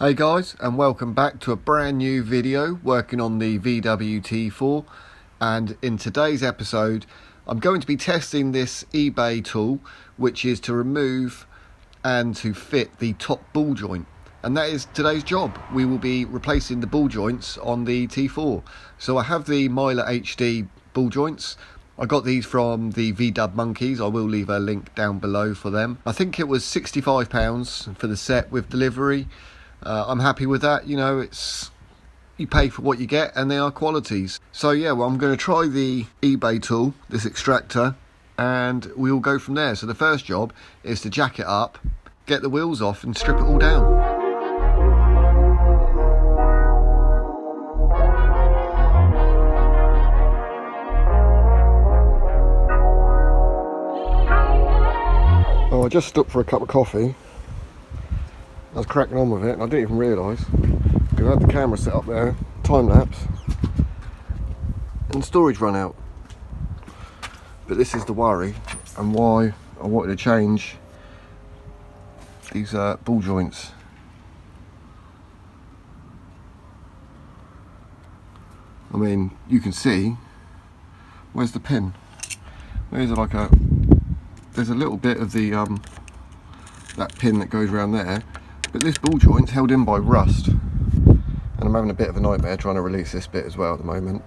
Hey guys, and welcome back to a brand new video working on the VWT4. And in today's episode I'm going to be testing this eBay tool, which is to remove and to fit the top ball joint, and that is today's job. We will be replacing the ball joints on the T4. So I have the Meyle HD ball joints. I got these from the vdub monkeys. I will leave a link down below for them. I think it was £65 for the set with delivery. I'm happy with that. You know, you pay for what you get, and they are qualities. So yeah, well, I'm going to try the eBay tool, this extractor, and we'll go from there. So the first job is to jack it up, get the wheels off and strip it all down. Oh, I just stopped for a cup of coffee. I was cracking on with it and I didn't even realise, because I had the camera set up there, time lapse, and storage run out. But this is the worry, and why I wanted to change these ball joints. I mean, you can see, where's the pin? There's a little bit of the that pin that goes around there. But this ball joint's held in by rust, and I'm having a bit of a nightmare trying to release this bit as well at the moment.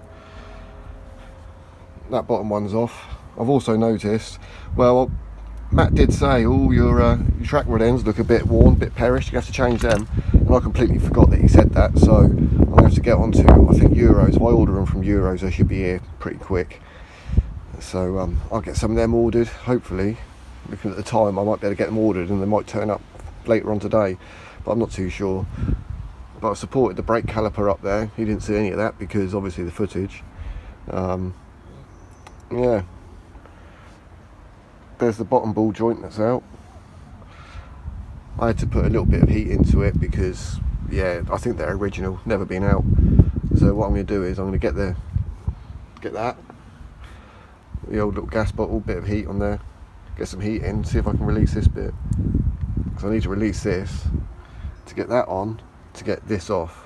That bottom one's off. I've also noticed, well, Matt did say, oh, your track rod ends look a bit worn, a bit perished, you have to change them, and I completely forgot that he said that. So I'm going to have to get onto, I think, Euros. If I order them from Euros, they should be here pretty quick. So I'll get some of them ordered, hopefully. Looking at the time, I might be able to get them ordered and they might turn up later on today, but I'm not too sure. But I've supported the brake caliper up there. He didn't see any of that because obviously the footage. Yeah, there's the bottom ball joint that's out. I had to put a little bit of heat into it because, yeah, I think they're original, never been out. So what I'm going to do is I'm going to get that, the old little gas bottle, bit of heat on there, get some heat in, see if I can release this bit. Because I need to release this to get that on, to get this off.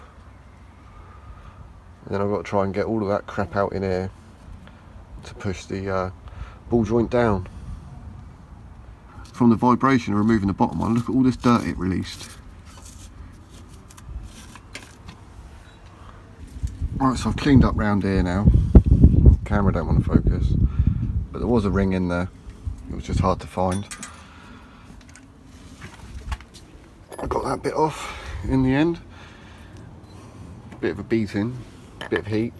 And then I've got to try and get all of that crap out in here to push the ball joint down. From the vibration of removing the bottom one, look at all this dirt it released. Right, so I've cleaned up round here now. The camera don't want to focus, but there was a ring in there. It was just hard to find. I got that bit off in the end. Bit of a beating, bit of heat.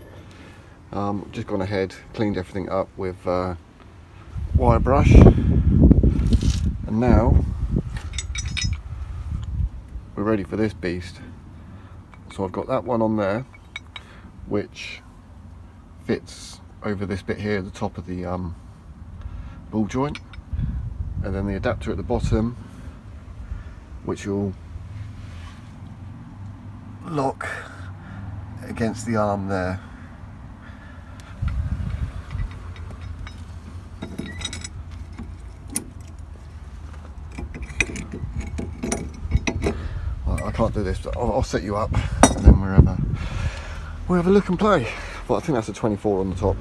Just gone ahead, cleaned everything up with wire brush, and now we're ready for this beast. So I've got that one on there, which fits over this bit here at the top of the ball joint, and then the adapter at the bottom, which will lock against the arm there. Well, I can't do this, but I'll set you up and then we'll have a look and play. But I think that's a 24 on the top.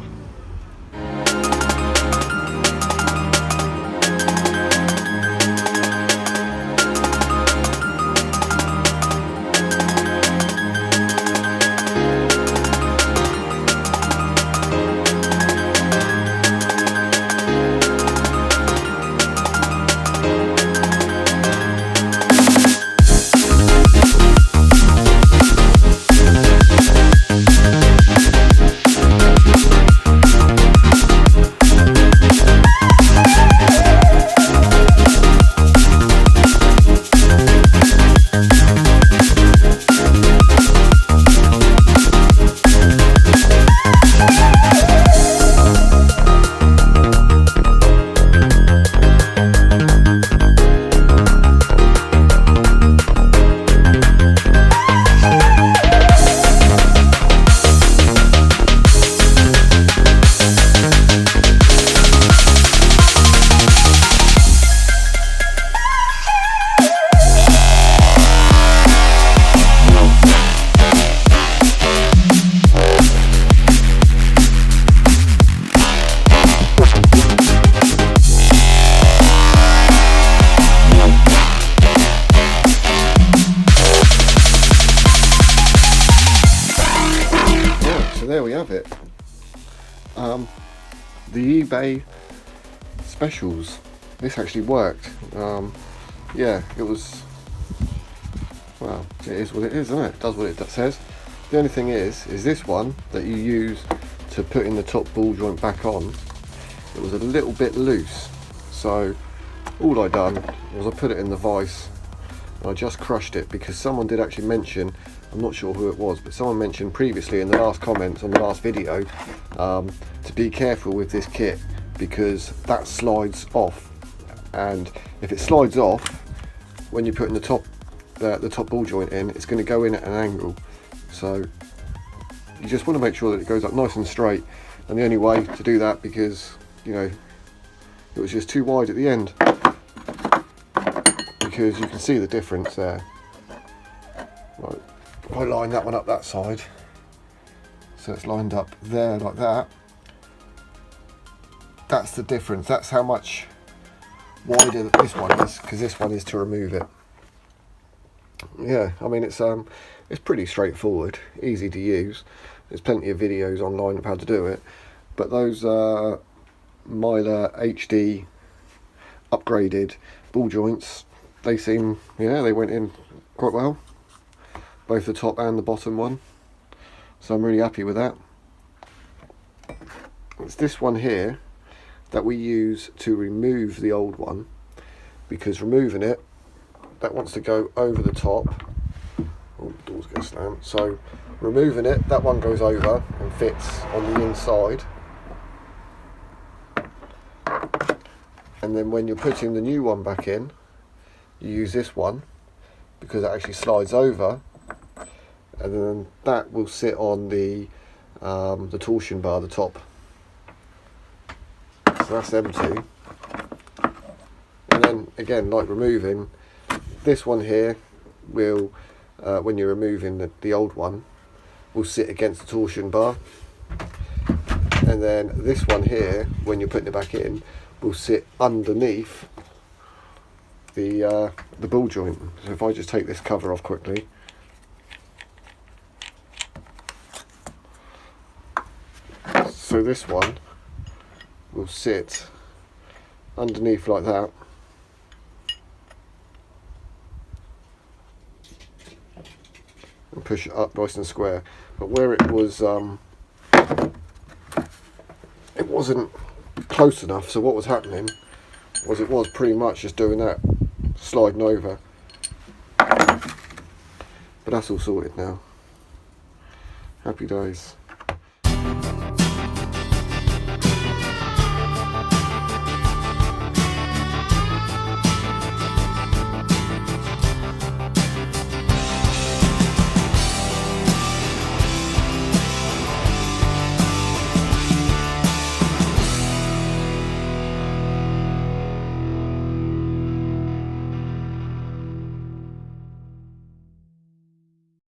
there we have it. The eBay specials. This actually worked. Yeah, it was, well, it is what it is, isn't it? It does what it says. The only thing is this one that you use to put in the top ball joint back on, it was a little bit loose. So all I done was I put it in the vise and I just crushed it, because someone did actually mention, I'm not sure who it was, but someone mentioned previously in the last comments on the last video to be careful with this kit, because that slides off, and if it slides off when you're putting the top ball joint in, it's going to go in at an angle. So you just want to make sure that it goes up nice and straight, and the only way to do that, because you know it was just too wide at the end, because you can see the difference there. Right, if I line that one up that side, so it's lined up there like that, that's the difference. That's how much wider this one is, because this one is to remove it. Yeah, I mean it's pretty straightforward, easy to use. There's plenty of videos online of how to do it, but those Meyle HD upgraded ball joints, they seem, yeah, they went in quite well, both the top and the bottom one, so I'm really happy with that. It's this one here that we use to remove the old one, because removing it, that wants to go over the top. Oh, the door's going to slam. So removing it, that one goes over and fits on the inside, and then when you're putting the new one back in, you use this one, because it actually slides over, and then that will sit on the torsion bar, the top. So that's them two. And then again, like removing, this one here will, when you're removing the old one, will sit against the torsion bar, and then this one here, when you're putting it back in, will sit underneath the ball joint. So if I just take this cover off quickly, so this one will sit underneath like that, and push it up nice and square. But where it was, it wasn't close enough, so what was happening was it was pretty much just doing that, sliding over. But that's all sorted now. Happy days.